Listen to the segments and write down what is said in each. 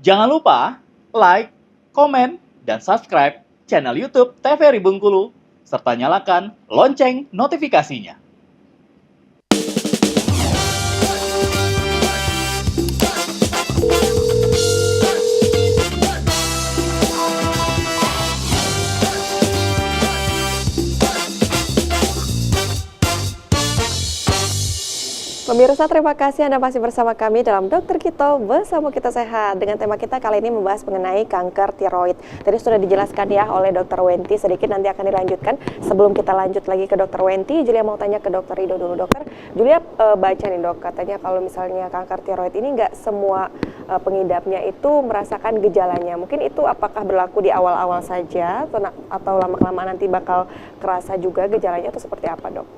Jangan lupa like, komen, dan subscribe channel YouTube TVRI Bengkulu, serta nyalakan lonceng notifikasinya. Pemirsa, terima kasih Anda masih bersama kami dalam Dokter Kito Bersama Kita Sehat. Dengan tema kita kali ini membahas mengenai kanker tiroid. Tadi sudah dijelaskan ya oleh Dokter Wenti, sedikit nanti akan dilanjutkan. Sebelum kita lanjut lagi ke Dokter Wenti, Julia mau tanya ke Dokter Rido dulu. Dokter, Julia baca nih dok, katanya kalau misalnya kanker tiroid ini nggak semua pengidapnya itu merasakan gejalanya. Mungkin itu apakah berlaku di awal-awal saja atau lama-kelamaan nanti bakal kerasa juga gejalanya, atau seperti apa dok?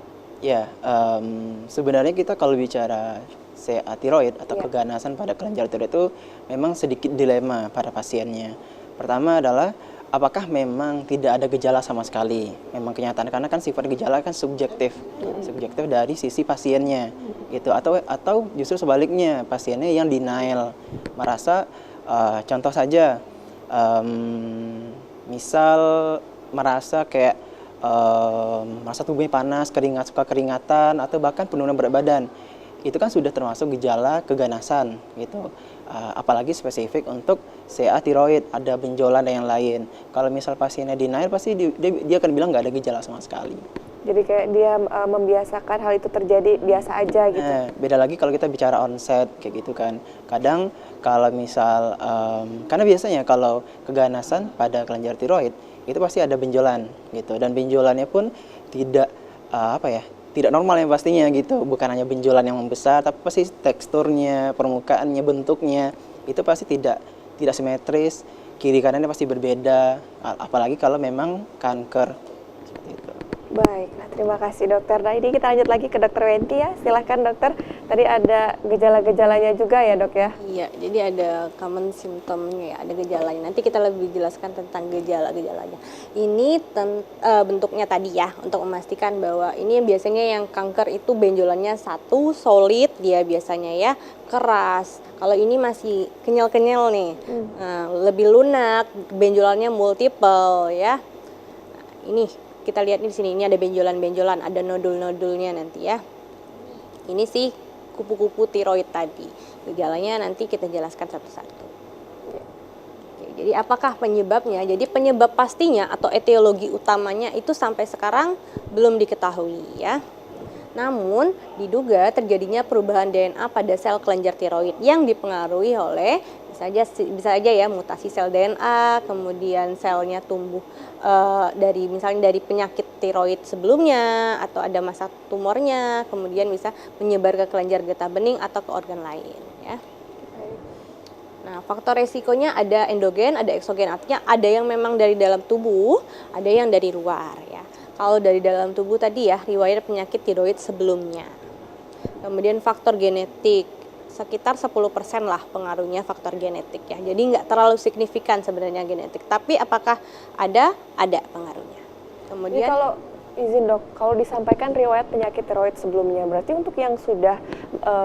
Ya, sebenarnya kita kalau bicara CA tiroid atau keganasan pada kelenjar tiroid itu memang sedikit dilema pada pasiennya. Pertama adalah apakah memang tidak ada gejala sama sekali? Memang kenyataan, karena kan sifat gejala kan subjektif dari sisi pasiennya, gitu. Atau justru sebaliknya, pasiennya yang denial, merasa contoh saja, misal merasa kayak merasa tubuhnya panas, suka keringatan, atau bahkan penurunan berat badan. Itu kan sudah termasuk gejala keganasan gitu. Apalagi spesifik untuk CA tiroid, ada benjolan dan yang lain. Kalau misal pasiennya denial, pasti dia akan bilang nggak ada gejala sama sekali. Jadi kayak dia membiasakan hal itu terjadi biasa aja gitu. Beda lagi kalau kita bicara onset kayak gitu kan. Kadang kalau misal karena biasanya kalau keganasan pada kelenjar tiroid itu pasti ada benjolan gitu, dan benjolannya pun tidak tidak normal yang pastinya gitu. Bukan hanya benjolan yang membesar, tapi pasti teksturnya, permukaannya, bentuknya itu pasti tidak simetris, kiri kanannya pasti berbeda, apalagi kalau memang kanker seperti itu. Baiklah, terima kasih dokter. Nah, ini kita lanjut lagi ke dokter Wenti ya. Silahkan dokter. Tadi ada gejala-gejalanya juga ya dok ya? Iya, jadi ada common symptomnya ya, ada gejalanya. Nanti kita lebih jelaskan tentang gejala-gejalanya. Ini bentuknya tadi ya, untuk memastikan bahwa ini biasanya yang kanker itu benjolannya satu, solid dia biasanya ya, keras. Kalau ini masih kenyal-kenyal nih, lebih lunak, benjolannya multiple ya. Nah, ini kita lihat di sini, ini ada benjolan-benjolan, ada nodul-nodulnya nanti ya. Ini sih kupu-kupu tiroid tadi. Gejalanya nanti kita jelaskan satu-satu. Oke, jadi apakah penyebabnya? Jadi penyebab pastinya atau etiologi utamanya itu sampai sekarang belum diketahui ya. Namun diduga terjadinya perubahan DNA pada sel kelenjar tiroid yang dipengaruhi oleh bisa aja ya mutasi sel DNA, kemudian selnya tumbuh misalnya dari penyakit tiroid sebelumnya, atau ada masa tumornya, kemudian bisa menyebar ke kelenjar getah bening atau ke organ lain ya. Nah, faktor resikonya ada endogen, ada eksogen, artinya ada yang memang dari dalam tubuh, ada yang dari luar ya. Kalau dari dalam tubuh tadi ya, riwayat penyakit tiroid sebelumnya. Kemudian faktor genetik, sekitar 10% lah pengaruhnya faktor genetik ya. Jadi nggak terlalu signifikan sebenarnya genetik, tapi apakah ada pengaruhnya. Kemudian ini kalau izin dok, kalau disampaikan riwayat penyakit tiroid sebelumnya, berarti untuk yang sudah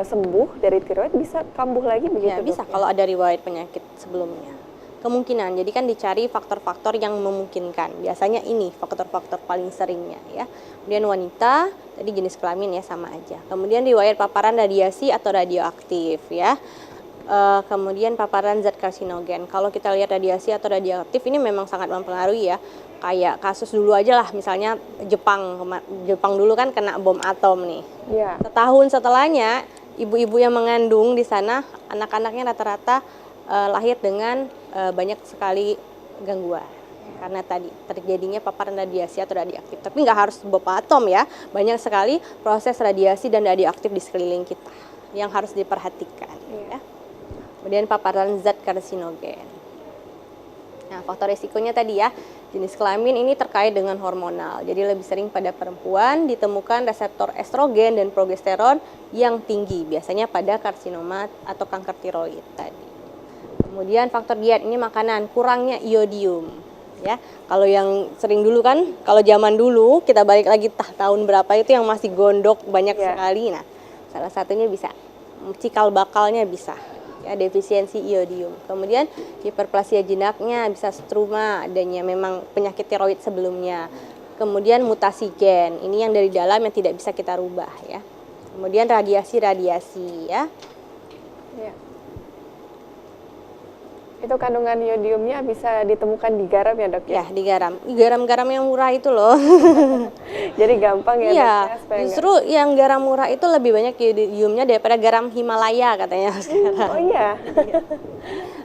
sembuh dari tiroid bisa kambuh lagi begitu? Ya, bisa dok, kalau ada riwayat penyakit sebelumnya. Kemungkinan, jadi kan dicari faktor-faktor yang memungkinkan. Biasanya ini faktor-faktor paling seringnya ya. Kemudian wanita, tadi jenis kelamin ya sama aja. Kemudian riwayat paparan radiasi atau radioaktif ya. Kemudian paparan zat karsinogen. Kalau kita lihat radiasi atau radioaktif ini memang sangat mempengaruhi ya. Kayak kasus dulu aja lah, misalnya Jepang dulu kan kena bom atom nih. Ya. Setahun setelahnya, ibu-ibu yang mengandung di sana, anak-anaknya rata-rata lahir dengan banyak sekali gangguan karena tadi terjadinya paparan radiasi atau radioaktif. Tapi nggak harus bom atom ya, banyak sekali proses radiasi dan radioaktif di sekeliling kita yang harus diperhatikan ya. Kemudian paparan zat karsinogen. Nah, faktor risikonya tadi ya, jenis kelamin ini terkait dengan hormonal. Jadi lebih sering pada perempuan ditemukan reseptor estrogen dan progesteron yang tinggi, biasanya pada karsinoma atau kanker tiroid tadi. Kemudian faktor diet, ini makanan, kurangnya iodium ya. Kalau yang sering dulu kan, kalau zaman dulu kita balik lagi tahun berapa itu yang masih gondok banyak sekali. Nah, salah satunya bisa cikal bakalnya bisa ya, defisiensi iodium. Kemudian hiperplasia jinaknya bisa struma, adanya memang penyakit tiroid sebelumnya. Kemudian mutasi gen, ini yang dari dalam yang tidak bisa kita rubah ya. Kemudian radiasi ya. Ya. Itu kandungan iodiumnya bisa ditemukan di garam ya dok ya? Ya, di garam. Garam-garam yang murah itu loh. Jadi gampang ya Iya, dok ya? Supaya justru yang garam murah itu lebih banyak iodiumnya daripada garam Himalaya katanya sekarang. Oh iya?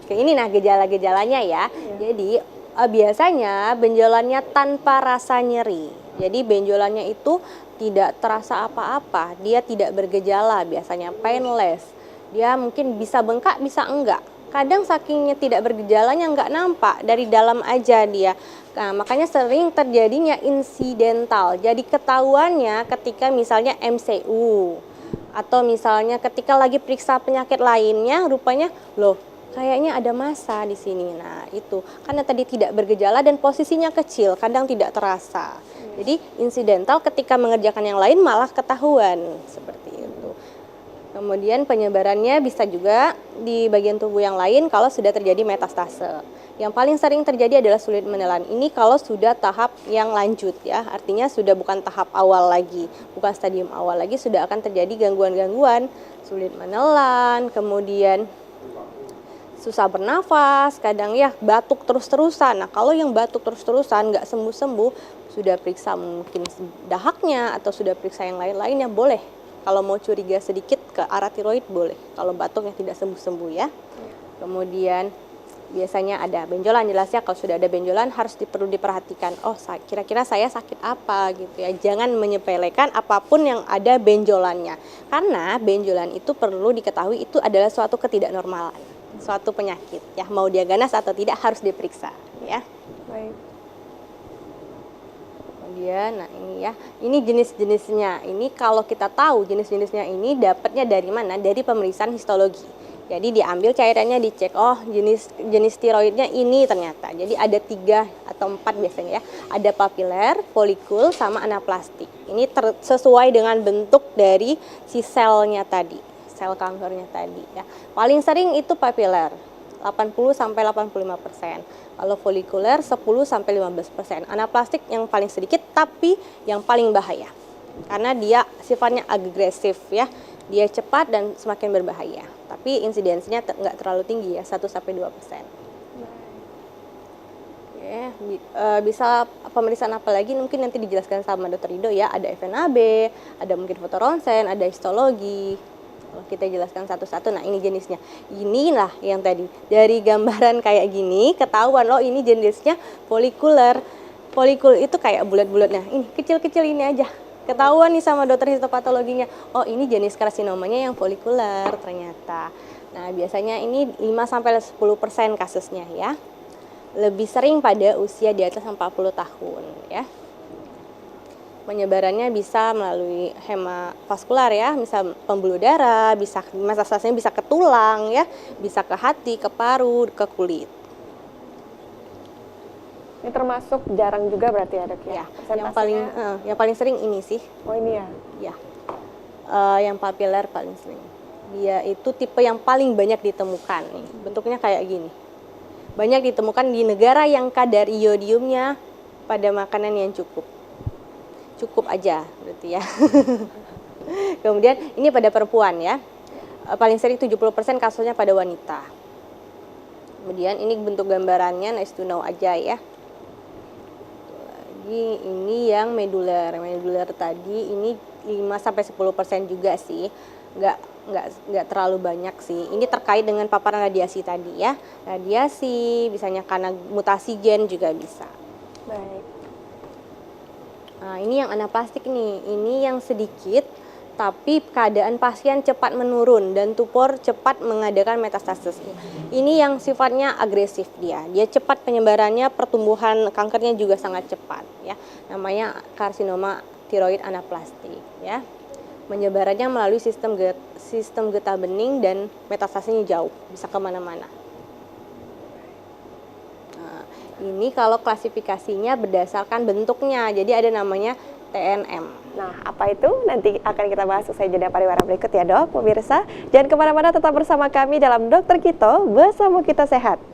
Oke, ini nah gejala-gejalanya ya. Jadi biasanya benjolannya tanpa rasa nyeri. Jadi benjolannya itu tidak terasa apa-apa, dia tidak bergejala, biasanya painless. Dia mungkin bisa bengkak, bisa enggak. Kadang sakingnya tidak bergejalanya nggak nampak, dari dalam aja dia. Nah, makanya sering terjadinya insidental. Jadi ketahuannya ketika misalnya MCU atau misalnya ketika lagi periksa penyakit lainnya, rupanya loh kayaknya ada massa di sini. Nah, itu karena tadi tidak bergejala dan posisinya kecil, kadang tidak terasa. Jadi insidental ketika mengerjakan yang lain malah ketahuan seperti itu. Kemudian penyebarannya bisa juga di bagian tubuh yang lain kalau sudah terjadi metastase. Yang paling sering terjadi adalah sulit menelan. Ini kalau sudah tahap yang lanjut ya, artinya sudah bukan tahap awal lagi, bukan stadium awal lagi, sudah akan terjadi gangguan-gangguan, sulit menelan, kemudian susah bernafas, kadang ya batuk terus-terusan. Nah, kalau yang batuk terus-terusan nggak sembuh-sembuh, sudah periksa mungkin dahaknya atau sudah periksa yang lain-lainnya boleh. Kalau mau curiga sedikit ke arah tiroid boleh, kalau batuk yang tidak sembuh-sembuh ya. Kemudian biasanya ada benjolan, jelas ya kalau sudah ada benjolan harus perlu diperhatikan. Oh, kira-kira saya sakit apa gitu ya. Jangan menyepelekan apapun yang ada benjolannya. Karena benjolan itu perlu diketahui itu adalah suatu ketidaknormalan, suatu penyakit ya. Mau dia ganas atau tidak harus diperiksa ya. Baik. Kemudian, nah ini ya, ini jenis-jenisnya. Ini kalau kita tahu jenis-jenisnya ini dapatnya dari mana? Dari pemeriksaan histologi. Jadi diambil cairannya, dicek, oh jenis tiroidnya ini ternyata. Jadi ada 3 atau 4 biasanya ya. Ada papiler, folikul, sama anaplastik. Ini sesuai dengan bentuk dari si selnya tadi, sel kankernya tadi ya. Paling sering itu papiler, 80-85%. Kalau folikuler 10-15%. Anaplastik yang paling sedikit tapi yang paling bahaya. Karena dia sifatnya agresif ya. Dia cepat dan semakin berbahaya. Tapi insidensinya nggak terlalu tinggi ya, 1-2%. Oke, bisa pemeriksaan apa lagi mungkin nanti dijelaskan sama Dr. Rido ya. Ada FNAB, ada mungkin foto ronsen, ada histologi. Kalau kita jelaskan satu-satu, nah ini jenisnya. Inilah yang tadi, dari gambaran kayak gini, ketahuan loh ini jenisnya folikuler. Folikul itu kayak bulat-bulat, nah ini kecil-kecil ini aja. Ketahuan nih sama dokter histopatologinya, oh ini jenis karsinomanya yang folikuler ternyata. Nah biasanya ini 5-10% kasusnya ya. Lebih sering pada usia di atas 40 tahun ya. Penyebarannya bisa melalui hemavaskular ya, bisa pembuluh darah, bisa metastasenya bisa ke tulang ya, bisa ke hati, ke paru, ke kulit. Ini termasuk jarang juga berarti ya dok ya? Yang paling sering ini sih. Oh ini ya? Ya, yang papiler paling sering. Dia itu tipe yang paling banyak ditemukan nih. Bentuknya kayak gini. Banyak ditemukan di negara yang kadar iodiumnya pada makanan yang cukup aja berarti ya. Kemudian ini pada perempuan ya. Paling sering 70% kasusnya pada wanita. Kemudian ini bentuk gambarannya, nice to know aja ya. Lagi ini yang medular tadi ini 5-10% juga sih. Nggak terlalu banyak sih. Ini terkait dengan paparan radiasi tadi ya. Radiasi, misalnya karena mutasi gen juga bisa. Baik. Nah, ini yang anaplastik nih. Ini yang sedikit, tapi keadaan pasien cepat menurun dan tumor cepat mengadakan metastasis. Ini yang sifatnya agresif dia. Dia cepat penyebarannya, pertumbuhan kankernya juga sangat cepat ya. Namanya karsinoma tiroid anaplastik ya. Menyebarannya melalui sistem getah bening dan metastasisnya jauh, bisa kemana-mana. Ini kalau klasifikasinya berdasarkan bentuknya, jadi ada namanya TNM. Nah, apa itu? Nanti akan kita bahas usai jeda pariwara berikut ya, Dok. Pemirsa, jangan kemana-mana, tetap bersama kami dalam Dokter Kito, bersama kita sehat.